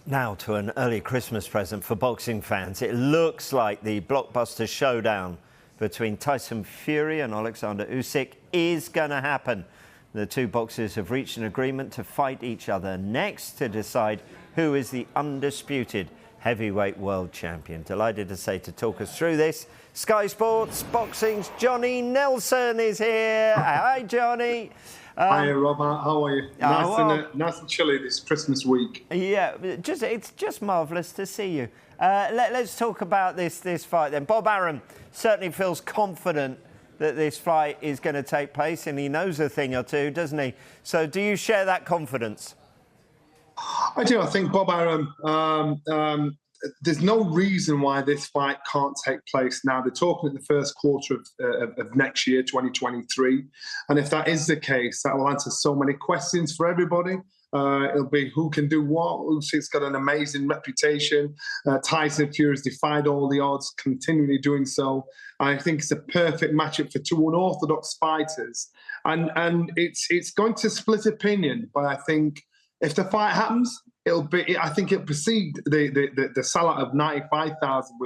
Now to an early Christmas present for boxing fans. It looks like the blockbuster showdown between Tyson Fury and Oleksandr Usyk is going to happen. The two boxers have reached an agreement to fight each other next to decide who is the undisputed heavyweight world champion. Delighted to say, to talk us through this, Sky Sports Boxing's Johnny Nelson is here. Hi, Johnny. Hi, Robert. How are you? Nice and chilly this Christmas week. Yeah, it's just marvellous to see you. Let's talk about this fight then. Bob Arum certainly feels confident that this fight is going to take place, and he knows a thing or two, doesn't he? So do you share that confidence? I do. I think Bob Arum, there's no reason why this fight can't take place now. They're talking in the first quarter of next year, 2023. And if that is the case, that will answer so many questions for everybody. It'll be who can do what. Usyk's got an amazing reputation. Tyson Fury has defied all the odds, continually doing so. I think it's a perfect matchup for two unorthodox fighters. And it's going to split opinion, but I think if the fight happens, I think it'll precede the sellout of 95,000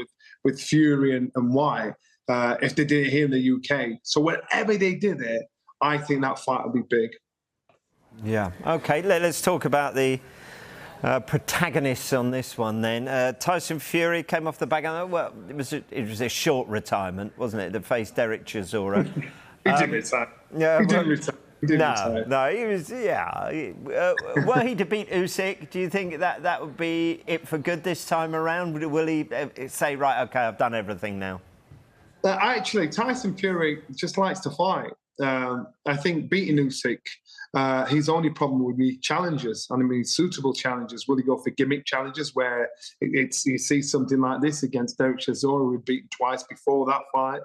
with Fury and Why if they did it here in the UK. So wherever they did it, I think that fight will be big. Yeah. OK, let's talk about the protagonists on this one then. Tyson Fury came off the back. Well, it was a short retirement, wasn't it? That faced Derek Chisora. He didn't retire. Yeah, he didn't retire. No, he was, yeah. Were he to beat Usyk, do you think that would be it for good this time around? Will he say, right, OK, I've done everything now? Actually, Tyson Fury just likes to fight. I think beating Usyk, his only problem would be challenges. And I mean, suitable challenges. Will he go for gimmick challenges where you see something like this against Derek Chisora, who beat twice before that fight?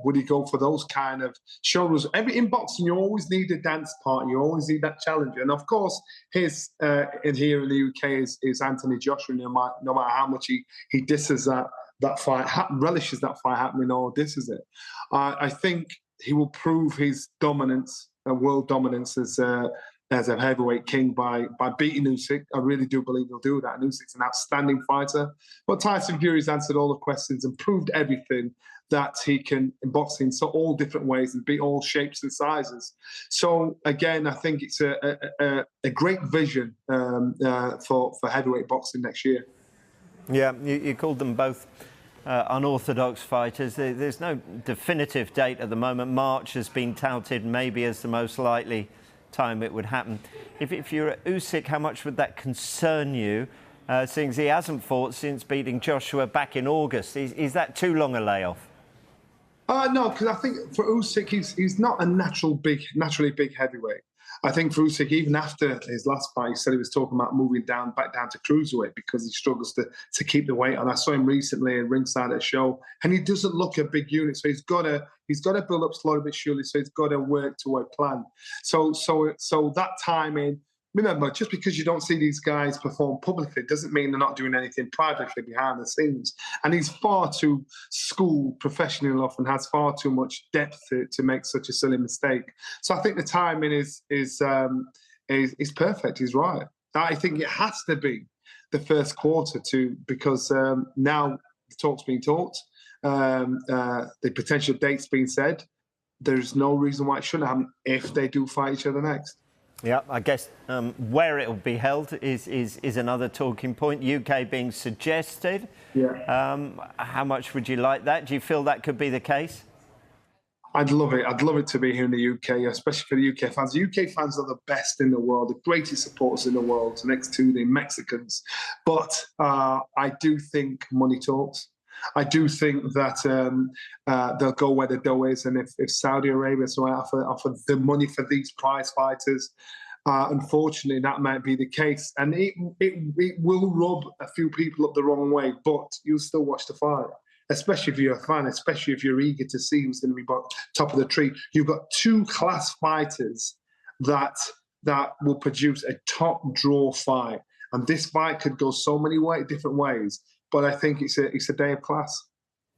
Would he go for those kind of shoulders? In boxing, you always need a dance partner. You always need that challenger. And of course, his here in the UK is Anthony Joshua. No matter how much he disses that fight, relishes that fight happening or disses it. I think he will prove his dominance, world dominance as a heavyweight king by beating Usyk. I really do believe he'll do that. And Usyk's an outstanding fighter. But Tyson Fury's answered all the questions and proved everything that he can in boxing, so all different ways and beat all shapes and sizes. So again, I think it's a great vision for heavyweight boxing next year. Yeah, you called them both unorthodox fighters. There's no definitive date at the moment. March has been touted maybe as the most likely time it would happen. If you're at Usyk, how much would that concern you, seeing as he hasn't fought since beating Joshua back in August? Is that too long a layoff? No, because I think for Usyk, he's not a naturally big heavyweight. I think for Usyk, even after his last fight, he said he was talking about moving back down to cruiserweight because he struggles to keep the weight on. I saw him recently at ringside at a show, and he doesn't look a big unit. So he's got to build up slowly but surely. So he's got to work to a plan. So that timing. Remember, just because you don't see these guys perform publicly doesn't mean they're not doing anything privately behind the scenes. And he's far too schooled professionally enough and has far too much depth to make such a silly mistake. So I think the timing is perfect. He's right. I think it has to be the first quarter because now the talk's being talked, the potential date's being said. There's no reason why it shouldn't happen if they do fight each other next. Yeah, I guess where it will be held is another talking point. UK being suggested. Yeah. How much would you like that? Do you feel that could be the case? I'd love it. I'd love it to be here in the UK, especially for the UK fans. The UK fans are the best in the world, the greatest supporters in the world, next to the Mexicans. But I do think money talks. I do think that they'll go where the dough is, and if Saudi Arabia offer the money for these prize fighters, unfortunately that might be the case, and it will rub a few people up the wrong way. But you'll still watch the fight, especially if you're a fan, especially if you're eager to see who's going to be top of the tree. You've got two class fighters that will produce a top draw fight, and this fight could go so many different ways. But I think it's a day of class.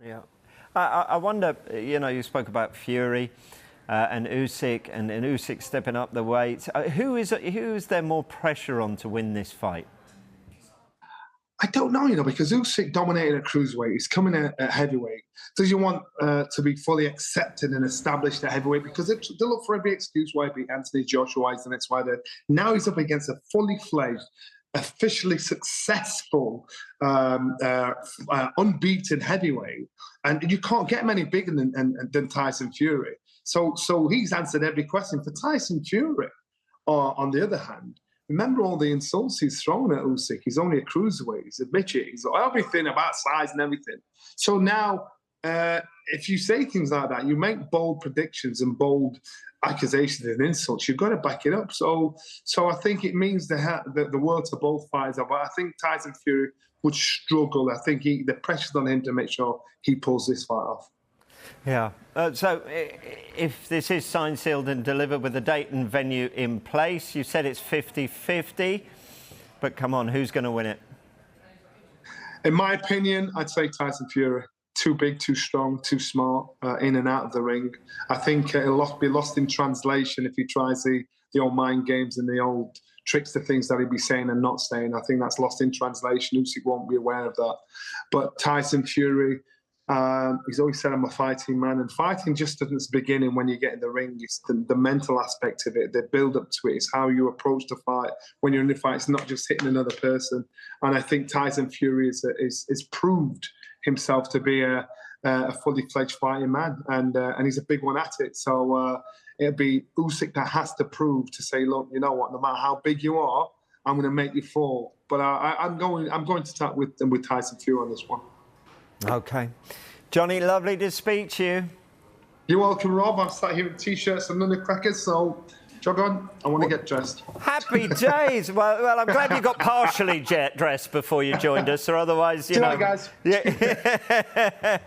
Yeah, I wonder. You spoke about Fury and Usyk, and Usyk stepping up the weight. Who is there more pressure on to win this fight? I don't know, because Usyk dominated at cruiserweight. He's coming at heavyweight. Does he want to be fully accepted and established at heavyweight? Because they look for every excuse why he beat Anthony Joshua is the next fighter. Now he's up against a fully fledged, officially successful, unbeaten heavyweight, and you can't get many bigger than Tyson Fury. So he's answered every question. For Tyson Fury, on the other hand, remember all the insults he's thrown at Usyk. He's only a cruiserweight. He's a midget. He's everything about size and everything. So now, if you say things like that, you make bold predictions and bold accusations and insults. You've got to back it up. So I think it means the world to both fighters. But I think Tyson Fury would struggle. I think the pressure's on him to make sure he pulls this fight off. Yeah. So if this is signed, sealed and delivered with the date and venue in place, you said it's 50-50. But come on, who's going to win it? In my opinion, I'd say Tyson Fury. Too big, too strong, too smart, in and out of the ring. I think it'll be lost in translation if he tries the old mind games and the old tricks to things that he'd be saying and not saying. I think that's lost in translation. Usyk won't be aware of that. But Tyson Fury, he's always said I'm a fighting man, and fighting just doesn't begin when you get in the ring. It's the mental aspect of it, the build up to it. It's how you approach the fight when you're in the fight. It's not just hitting another person. And I think Tyson Fury is proved himself to be a fully fledged fighting man, and he's a big one at it. So it'll be Usyk that has to prove to say, look, you know what? No matter how big you are, I'm going to make you fall. But I'm going to start with Tyson Fury on this one. Okay. Johnny, lovely to speak to you. You're welcome, Rob. I'm sat here with T-shirts and nutcrackers, so jog on. I want to get dressed. Happy days. Well, I'm glad you got partially dressed before you joined us, or otherwise, you know. Guys. Yeah.